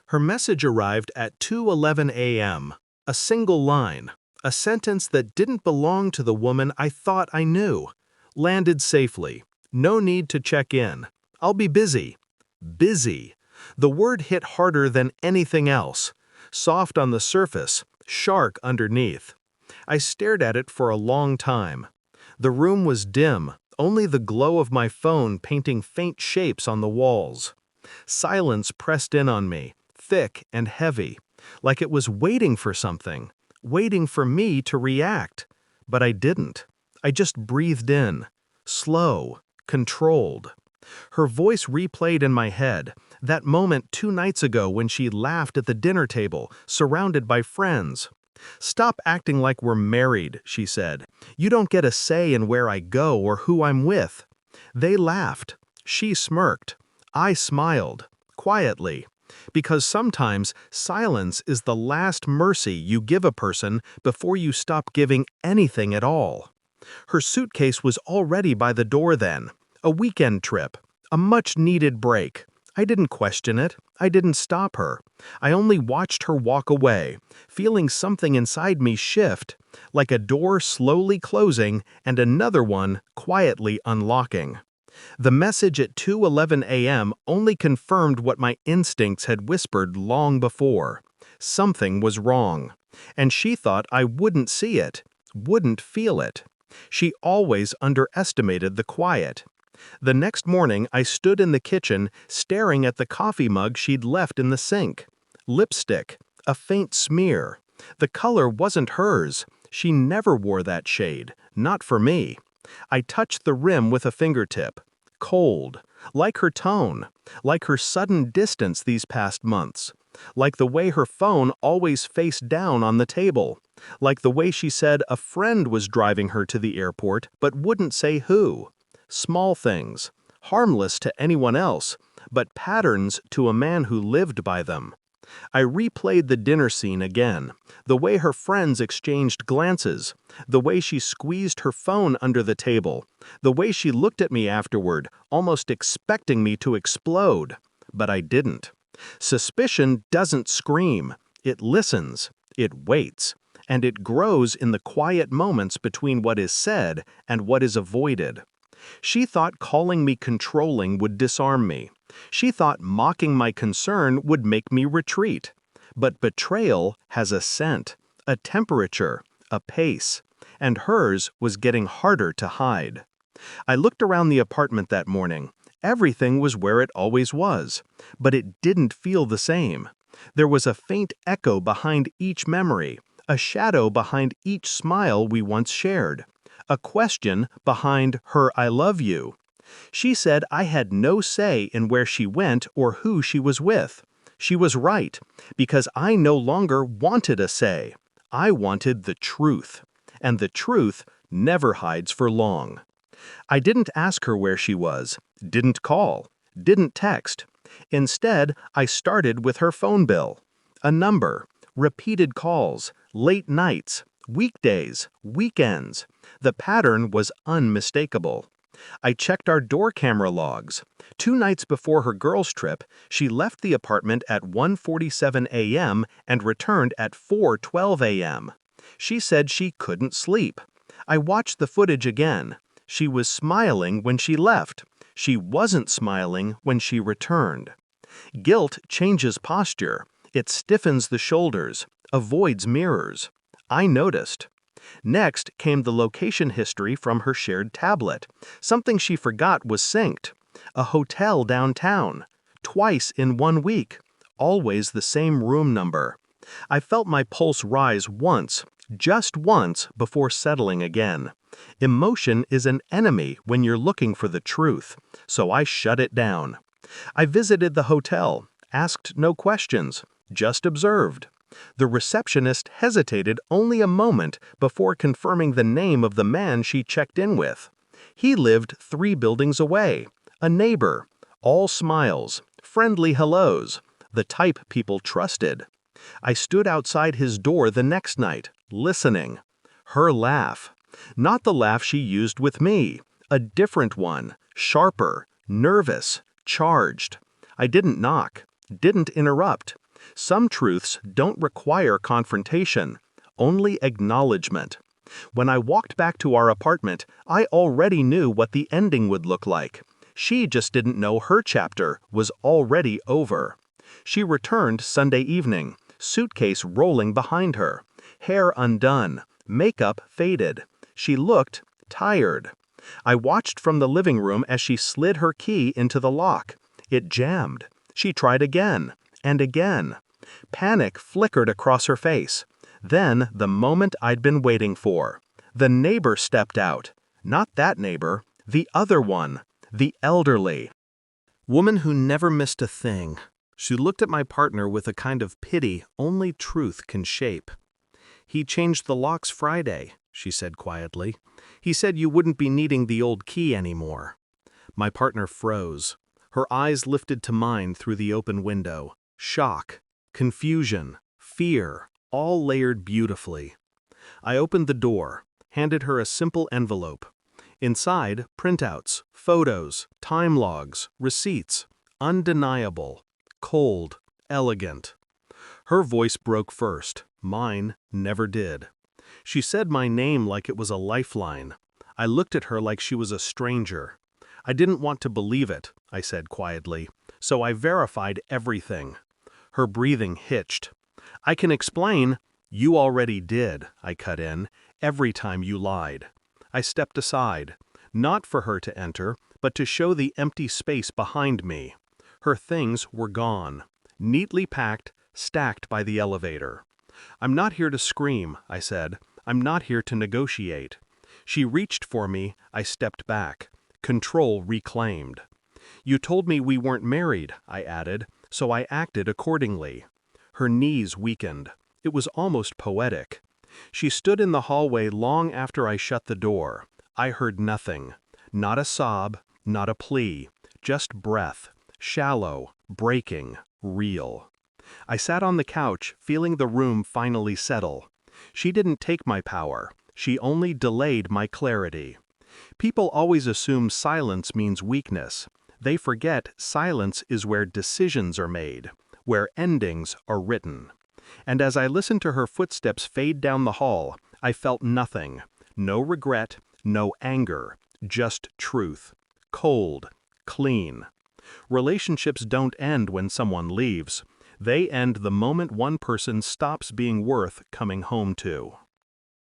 Her message arrived at 2:11 a.m. A single line, a sentence that didn't belong to the woman I thought I knew. Landed safely. No need to check in. I'll be busy. Busy. The word hit harder than anything else. Soft on the surface, sharp underneath. I stared at it for a long time. The room was dim, only the glow of my phone painting faint shapes on the walls. Silence pressed in on me, thick and heavy, like it was waiting for something, waiting for me to react. But I didn't. I just breathed in, slow, controlled. Her voice replayed in my head, that moment 2 nights ago when she laughed at the dinner table, surrounded by friends. "Stop acting like we're married," she said. "You don't get a say in where I go or who I'm with." They laughed. She smirked. I smiled, quietly. Because sometimes silence is the last mercy you give a person before you stop giving anything at all. Her suitcase was already by the door then. A weekend trip. A much-needed break. I didn't question it. I didn't stop her. I only watched her walk away, feeling something inside me shift, like a door slowly closing and another one quietly unlocking. The message at 2:11 a.m. only confirmed what my instincts had whispered long before. Something was wrong. And she thought I wouldn't see it, wouldn't feel it. She always underestimated the quiet. The next morning, I stood in the kitchen, staring at the coffee mug she'd left in the sink. Lipstick, a faint smear. The color wasn't hers. She never wore that shade, not for me. I touched the rim with a fingertip. Cold, like her tone, like her sudden distance these past months, like the way her phone always faced down on the table, like the way she said a friend was driving her to the airport but wouldn't say who. Small things, harmless to anyone else, but patterns to a man who lived by them. I replayed the dinner scene again, the way her friends exchanged glances, the way she squeezed her phone under the table, the way she looked at me afterward, almost expecting me to explode. But I didn't. Suspicion doesn't scream. It listens. It waits. And it grows in the quiet moments between what is said and what is avoided. She thought calling me controlling would disarm me. She thought mocking my concern would make me retreat. But betrayal has a scent, a temperature, a pace, and hers was getting harder to hide. I looked around the apartment that morning. Everything was where it always was, but it didn't feel the same. There was a faint echo behind each memory, a shadow behind each smile we once shared. A question behind her "I love you." She said I had no say in where she went or who she was with. She was right, because I no longer wanted a say. I wanted the truth, and the truth never hides for long. I didn't ask her where she was, didn't call, didn't text. Instead, I started with her phone bill. A number, repeated calls, late nights, weekdays, weekends. The pattern was unmistakable. I checked our door camera logs. 2 nights before her girls' trip, she left the apartment at 1:47 a.m. and returned at 4:12 a.m. She said she couldn't sleep. I watched the footage again. She was smiling when she left. She wasn't smiling when she returned. Guilt changes posture. It stiffens the shoulders, avoids mirrors. I noticed. Next came the location history from her shared tablet. Something she forgot was synced. A hotel downtown. Twice in 1 week. Always the same room number. I felt my pulse rise once, just once, before settling again. Emotion is an enemy when you're looking for the truth, so I shut it down. I visited the hotel, asked no questions, just observed. The receptionist hesitated only a moment before confirming the name of the man she checked in with. He lived 3 buildings away, a neighbor, all smiles, friendly hellos, the type people trusted. I stood outside his door the next night, listening. Her laugh. Not the laugh she used with me, a different one, sharper, nervous, charged. I didn't knock, didn't interrupt. Some truths don't require confrontation, only acknowledgement. When I walked back to our apartment, I already knew what the ending would look like. She just didn't know her chapter was already over. She returned Sunday evening, suitcase rolling behind her, hair undone, makeup faded. She looked tired. I watched from the living room as she slid her key into the lock. It jammed. She tried again and again. Panic flickered across her face. Then the moment I'd been waiting for. The neighbor stepped out. Not that neighbor, the other one, the elderly. Woman who never missed a thing. She looked at my partner with a kind of pity only truth can shape. "He changed the locks Friday," she said quietly. "He said you wouldn't be needing the old key anymore." My partner froze. Her eyes lifted to mine through the open window. Shock, confusion, fear, all layered beautifully. I opened the door, handed her a simple envelope. Inside, printouts, photos, time logs, receipts. Undeniable, cold, elegant. Her voice broke first. Mine never did. She said my name like it was a lifeline. I looked at her like she was a stranger. I didn't want to believe it, I said quietly, so I verified everything. Her breathing hitched. "I can explain." "You already did," I cut in, "every time you lied." I stepped aside, not for her to enter, but to show the empty space behind me. Her things were gone, neatly packed, stacked by the elevator. "I'm not here to scream," I said. "I'm not here to negotiate." She reached for me, I stepped back. Control reclaimed. "You told me we weren't married," I added, so I acted accordingly. Her knees weakened. It was almost poetic. She stood in the hallway long after I shut the door. I heard nothing. Not a sob, not a plea. Just breath. Shallow, breaking, real. I sat on the couch, feeling the room finally settle. She didn't take my power. She only delayed my clarity. People always assume silence means weakness. They forget silence is where decisions are made, where endings are written. And as I listened to her footsteps fade down the hall, I felt nothing. No regret, no anger, just truth. Cold, clean. Relationships don't end when someone leaves. They end the moment one person stops being worth coming home to.